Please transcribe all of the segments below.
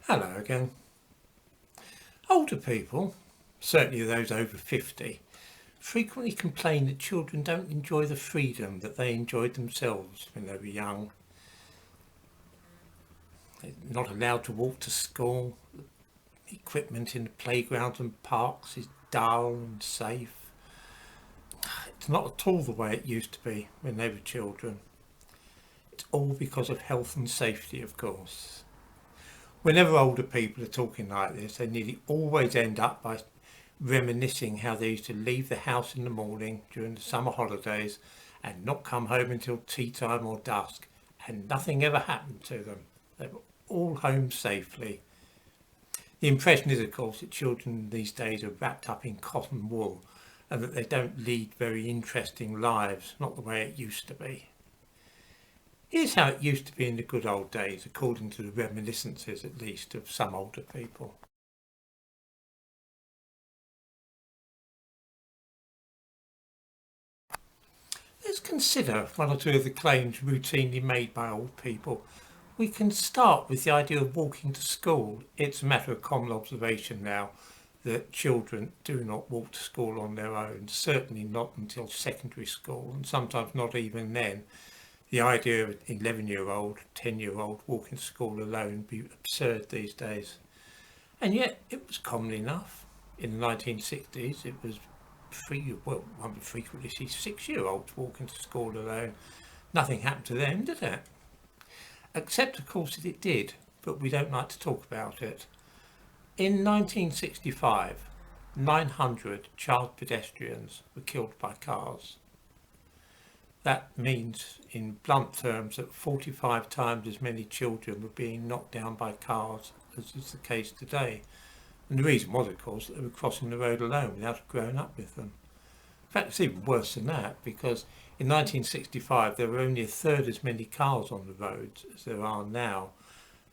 Hello again. Older people, certainly those over 50, frequently complain that children don't enjoy the freedom that they enjoyed themselves when they were young. They're not allowed to walk to school. The equipment in the playgrounds and parks is dull and safe. It's not at all the way it used to be when they were children. It's all because of health and safety, of course. Whenever older people are talking like this, they nearly always end up by reminiscing how they used to leave the house in the morning during the summer holidays and not come home until tea time or dusk, and nothing ever happened to them. They were all home safely. The impression is, of course, that children these days are wrapped up in cotton wool and that they don't lead very interesting lives, not the way it used to be. Here's how it used to be in the good old days, according to the reminiscences, at least, of some older people. Let's consider one or two of the claims routinely made by old people. We can start with the idea of walking to school. It's a matter of common observation now that children do not walk to school on their own, certainly not until secondary school, and sometimes not even then. The idea of an 11-year-old, 10-year-old walking to school alone would be absurd these days. And yet it was common enough. In the 1960s, it was one would frequently see 6-year-olds walking to school alone. Nothing happened to them, did it? Except, of course, that it did, but we don't like to talk about it. In 1965, 900 child pedestrians were killed by cars. That means, in blunt terms, that 45 times as many children were being knocked down by cars as is the case today. And the reason was, of course, that they were crossing the road alone without a grown up with them. In fact, it's even worse than that, because in 1965 there were only a third as many cars on the roads as there are now,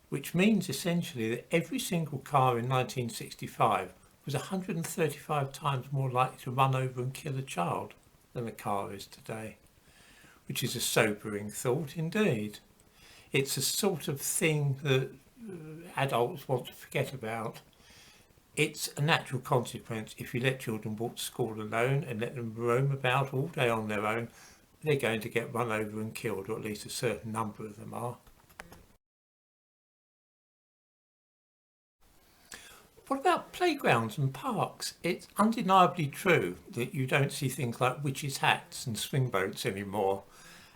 which means essentially that every single car in 1965 was 135 times more likely to run over and kill a child than a car is today. Which is a sobering thought indeed. It's a sort of thing that adults want to forget about. It's a natural consequence. If you let children walk to school alone and let them roam about all day on their own, they're going to get run over and killed, or at least a certain number of them are. What about playgrounds and parks? It's undeniably true that you don't see things like witches' hats and swing boats anymore,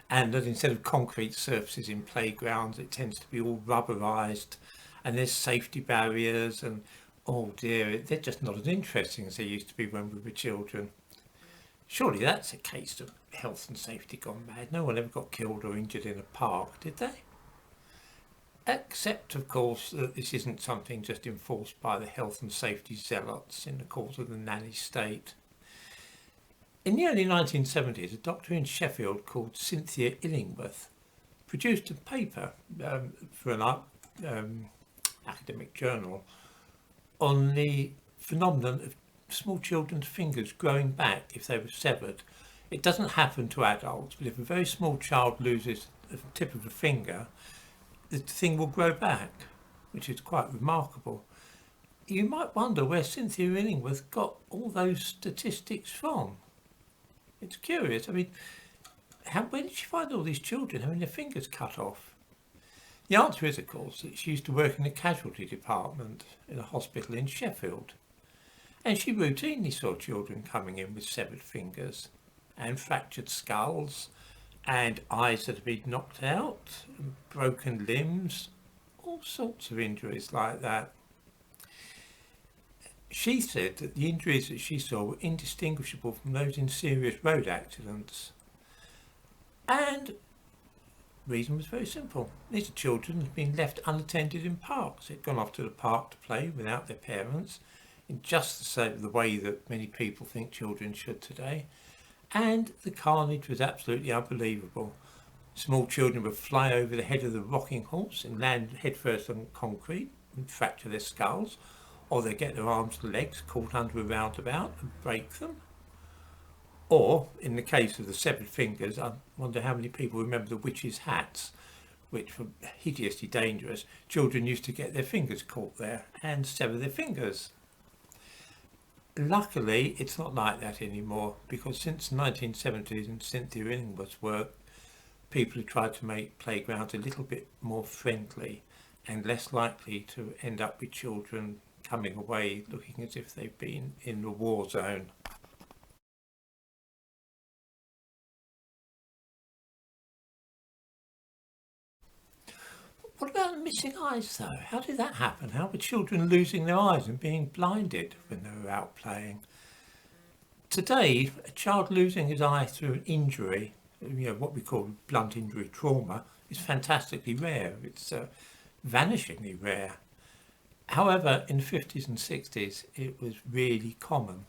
and that instead of concrete surfaces in playgrounds, it tends to be all rubberised, and there's safety barriers, and oh dear, they're just not as interesting as they used to be when we were children. Surely that's a case of health and safety gone mad. No one ever got killed or injured in a park, did they? Except, of course, that this isn't something just enforced by the health and safety zealots in the cause of the nanny state. In the early 1970s, a doctor in Sheffield called Cynthia Illingworth produced a paper for an academic journal on the phenomenon of small children's fingers growing back if they were severed. It doesn't happen to adults, but if a very small child loses the tip of a finger, the thing will grow back, which is quite remarkable. You might wonder where Cynthia Illingworth got all those statistics from. It's curious. I mean, where did she find all these children having their fingers cut off? The answer is, of course, that she used to work in the casualty department in a hospital in Sheffield. And she routinely saw children coming in with severed fingers and fractured skulls and eyes that had been knocked out, and broken limbs, all sorts of injuries like that. She said that the injuries that she saw were indistinguishable from those in serious road accidents. And the reason was very simple. These are children who had been left unattended in parks. They'd gone off to the park to play without their parents, in just the way that many people think children should today. And the carnage was absolutely unbelievable. Small children would fly over the head of the rocking horse and land headfirst on concrete and fracture their skulls, or they'd get their arms and legs caught under a roundabout and break them. Or, in the case of the severed fingers, I wonder how many people remember the witches' hats, which were hideously dangerous, children used to get their fingers caught there and sever their fingers. Luckily, it's not like that anymore, because since the 1970s and Cynthia Illingworth's work, people have tried to make playgrounds a little bit more friendly and less likely to end up with children coming away looking as if they've been in the war zone. What about missing eyes though? How did that happen? How were children losing their eyes and being blinded when they were out playing? Today, a child losing his eye through an injury, what we call blunt injury trauma, is fantastically rare. It's vanishingly rare. However, in the 50s and 60s, it was really common.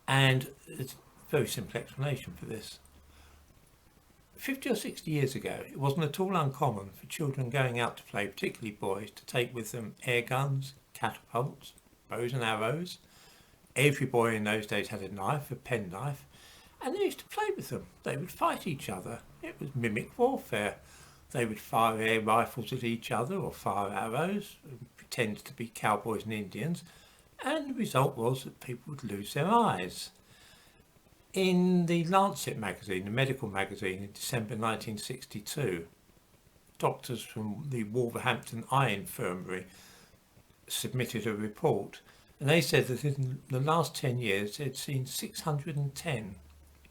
And there's a very simple explanation for this. 50 or 60 years ago, it wasn't at all uncommon for children going out to play, particularly boys, to take with them air guns, catapults, bows and arrows. Every boy in those days had a knife, a penknife, and they used to play with them. They would fight each other. It was mimic warfare. They would fire air rifles at each other or fire arrows, pretend to be cowboys and Indians, and the result was that people would lose their eyes. In the Lancet magazine, the medical magazine, in December 1962, doctors from the Wolverhampton Eye Infirmary submitted a report, and they said that in the last 10 years they'd seen 610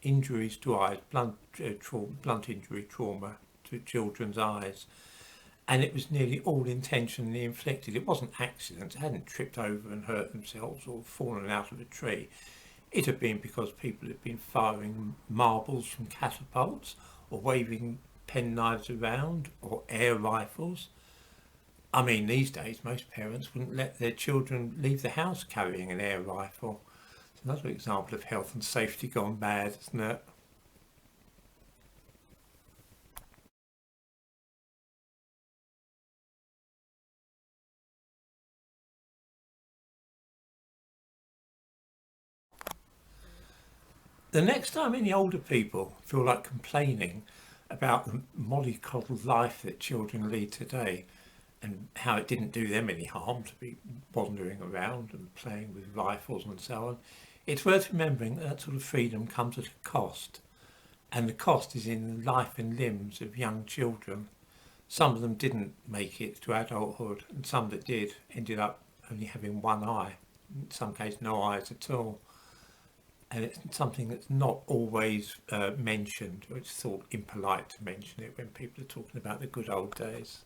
injuries to eyes, blunt injury trauma to children's eyes, and it was nearly all intentionally inflicted. It wasn't accidents. They hadn't tripped over and hurt themselves or fallen out of a tree. It had been because people had been firing marbles from catapults or waving penknives around or air rifles. I mean, these days most parents wouldn't let their children leave the house carrying an air rifle. It's another example of health and safety gone bad, isn't it? The next time any older people feel like complaining about the mollycoddled life that children lead today and how it didn't do them any harm to be wandering around and playing with rifles and so on, it's worth remembering that sort of freedom comes at a cost, and the cost is in the life and limbs of young children. Some of them didn't make it to adulthood, and some that did ended up only having one eye, in some cases no eyes at all. And it's something that's not always mentioned, or it's thought impolite to mention it when people are talking about the good old days.